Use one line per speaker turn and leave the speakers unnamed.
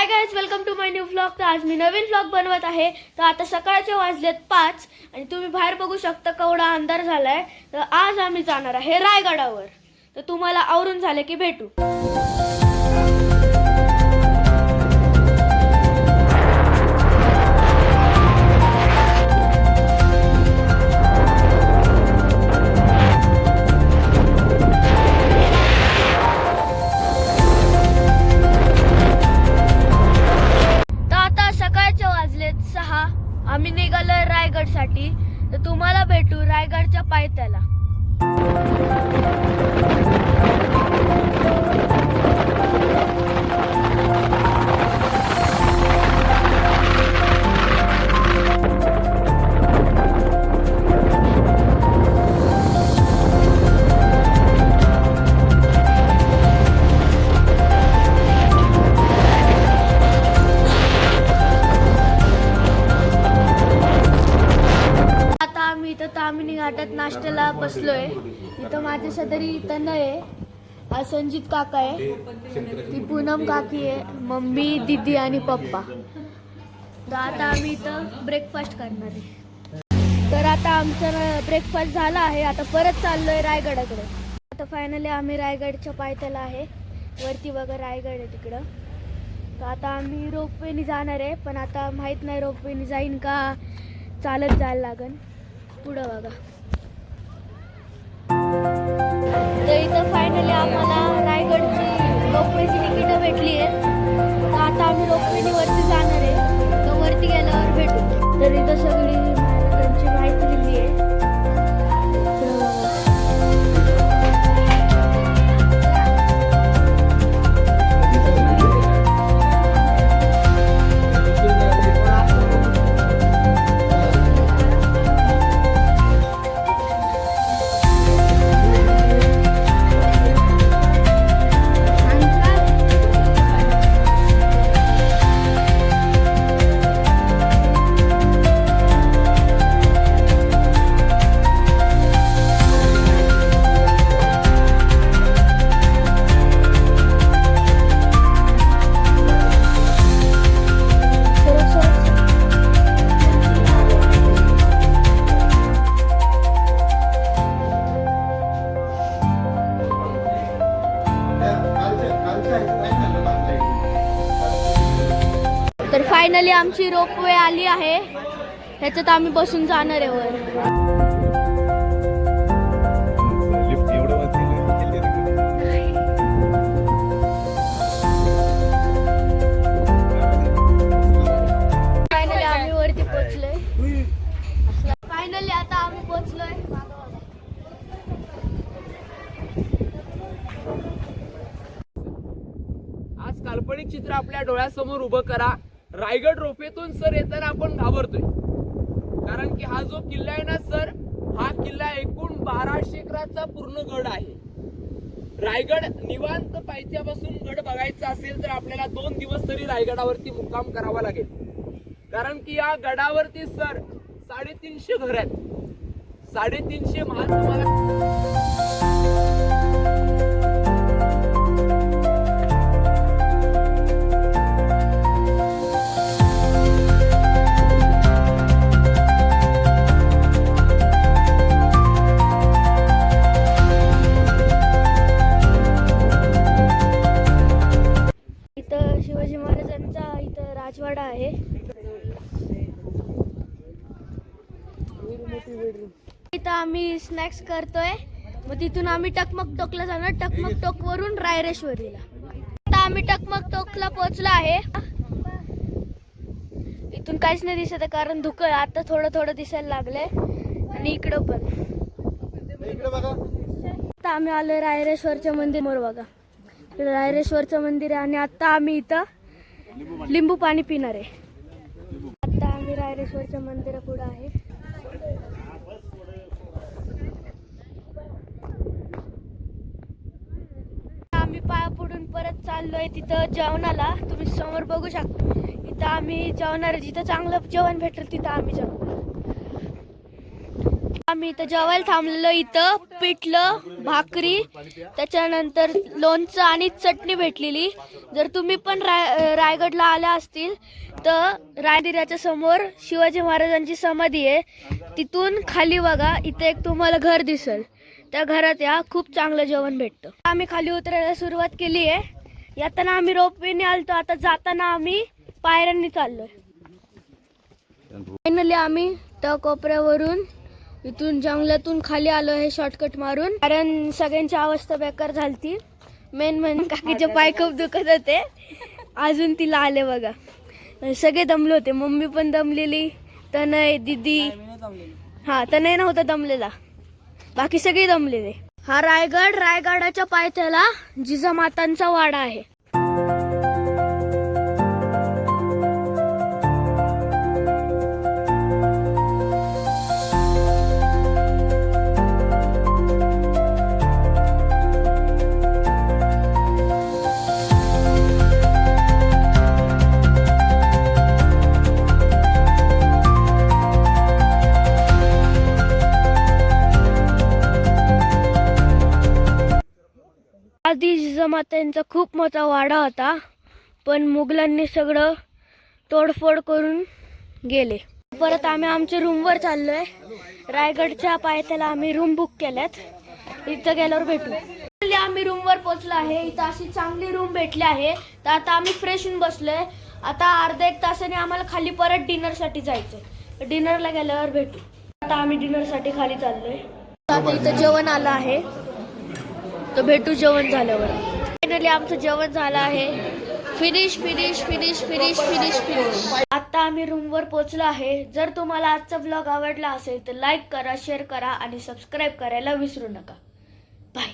Guys, welcome to my new vlog. तर आज मी नवीन vlog बनवत आहे। तर आता सकाळचे वाजलेत 5 आणि तुम्ही बाहेर बघू शकता केवढा अंधार झालाय। तर आज आम्ही जाणार आहे रायगडावर। तर तुम्हाला आवरून झाले की भेटू। आम्ही निघालोय रायगडसाठी। तर तुम्हाला भेटू रायगडच्या पायथ्याला। तामिनी घाटात नाश्त्याला बसलोय। इथं माझ्या शेजारी इथं आहे संजित काका आहे, ती पूनम काकी आहे, मम्मी, दीदी आणि पप्पा। तर आता आम्ही इथं ब्रेकफास्ट करणार आहे। तर आता आमचा ब्रेकफास्ट झाला आहे। आता परत चाललोय रायगडाकडे। आता फायनली आम्ही रायगडच्या पायथ्याला आहे। वरती बघा रायगड आहे तिकडं। तर आता आम्ही रोपवेने जाणार आहे, पण आता माहित नाही रोपवेने जाईन का चालत जायला लागेल। पुढं बघा। तर इथं फायनली आम्हाला रायगडची रोपवेची तिकीट भेटली आहे। तर आता आम्ही रोपवेने वरती जाणार आहे। तर वरती गेल्यावर भेटू। तर इथं सगळी महाराजांची माहिती लिहिली आहे। तर फायनली आमची रोपवे आली आहे। ह्याच्यात आम्ही बसून जाणार आहे वर। फायनली आम्ही वरती पोहोचलोय। फायनली आता आम्ही पोहोचलोय।
आज काल्पनिक चित्र आपल्या डोळ्यासमोर उभं करा। रायगड रोपेतून सर येताना आपण घाबरतोय, कारण की हा जो किल्ला आहे ना सर, हा किल्ला एकूण 1200 एकराचा पूर्ण गड आहे। रायगड निवांत पायथ्यापासून गड बघायचा असेल तर आपल्याला 2 दिवस तरी रायगडावरती मुक्काम करावा लागेल, कारण की या गडावरती सर 350 घर आहेत। 350 मान तुम्हाला
शिवाजी महाराजांचा इथं राजवाडा आहे। इथं आम्ही स्नॅक्स करतोय। मग तिथून आम्ही टकमक टोकला जाणार। टकमक टोक वरून रायरेश्वरीला। आता आम्ही टकमक टोकला पोहोचलो आहे। इथून काहीच नाही दिसत आहे, कारण धुकं आहे। आता थोडं थोडं दिसायला लागलंय आणि इकडं पण। आता आम्ही आलोय रायरेश्वरच्या मंदिरावर बघा। रायरेश्वरचं मंदिर आहे आणि आता आम्ही इथं लिंबू पाणी पिणार आहे। आता आम्ही रायरेश्वरच्या मंदिरापुढे आहे। आम्ही पाया पडून परत चाललोय तिथं जेवणाला। तुम्ही समोर बघू शकता। इथं आम्ही जेवणार, जिथं चांगलं जेवण भेटेल तिथं आम्ही जेवणार। आम्ही इथं जेवायला थांबलेलो. इथं पिठलं, भाकरी, त्याच्यानंतर लोणचं आणि चटणी भेटलेली. जर तुम्ही पण रायगडला आल्या असतील तर रायदिऱ्याच्या समोर शिवाजी महाराजांची समाधी आहे. तिथून खाली बघा, इथे एक तुम्हाला घर दिसेल. त्या घरात या, खूप चांगलं जेवण भेटतं. आम्ही खाली उतरायला सुरुवात केली आहे. येताना आम्ही रोपवेने आलतो, आता जाताना आम्ही पायऱ्यांनी चाललोय. फायनली आम्ही त्या कोपऱ्यावरून इथून जंगलातून खाली आलो आहे शॉर्टकट मारून, कारण सगळ्यांची अवस्था बेकार झालती. मेन म्हणजे काकीचे पाय खूप दुखत होते. अजून तिला आले बघा. सगळे दमले होते. मम्मी पण दमलेली, तनय, दीदी. हा, तनय नव्हता दमलेला, बाकी सगळे दमलेले. हा रायगडाच्या पायथ्याला जिजामातांचा वाडा आहे. आधी जिजामातांचा खूप मोठा वाडा होता, पण मुघलांनी सगळं तोडफोड करून गेले. परत आम्ही आमच्या रूमवर चाललोय. रायगडच्या पायथ्याला आम्ही रूम बुक केल्यात. इथं गेल्यावर भेटू. आम्ही रूमवर पोहोचलो आहे. इथं अशी चांगली रूम भेटली आहे. तर आता आम्ही फ्रेश होऊन बसलोय. आता अर्धा एक तासाने आम्हाला खाली परत डिनरसाठी जायचंय. डिनरला गेल्यावर भेटू. आता आम्ही डिनरसाठी खाली चाललोय. आता इथं जेवण आलं आहे, तर भेटू जेवण झाल्यावर. फायनली आमचं जेवण झालं आहे. फिनिश. आता आम्ही रूमवर पोहोचलो आहे. जर तुम्हाला आजचा व्लॉग आवडला असेल तर लाईक करा, शेअर करा आणि सबस्क्राईब करायला विसरू नका. बाय.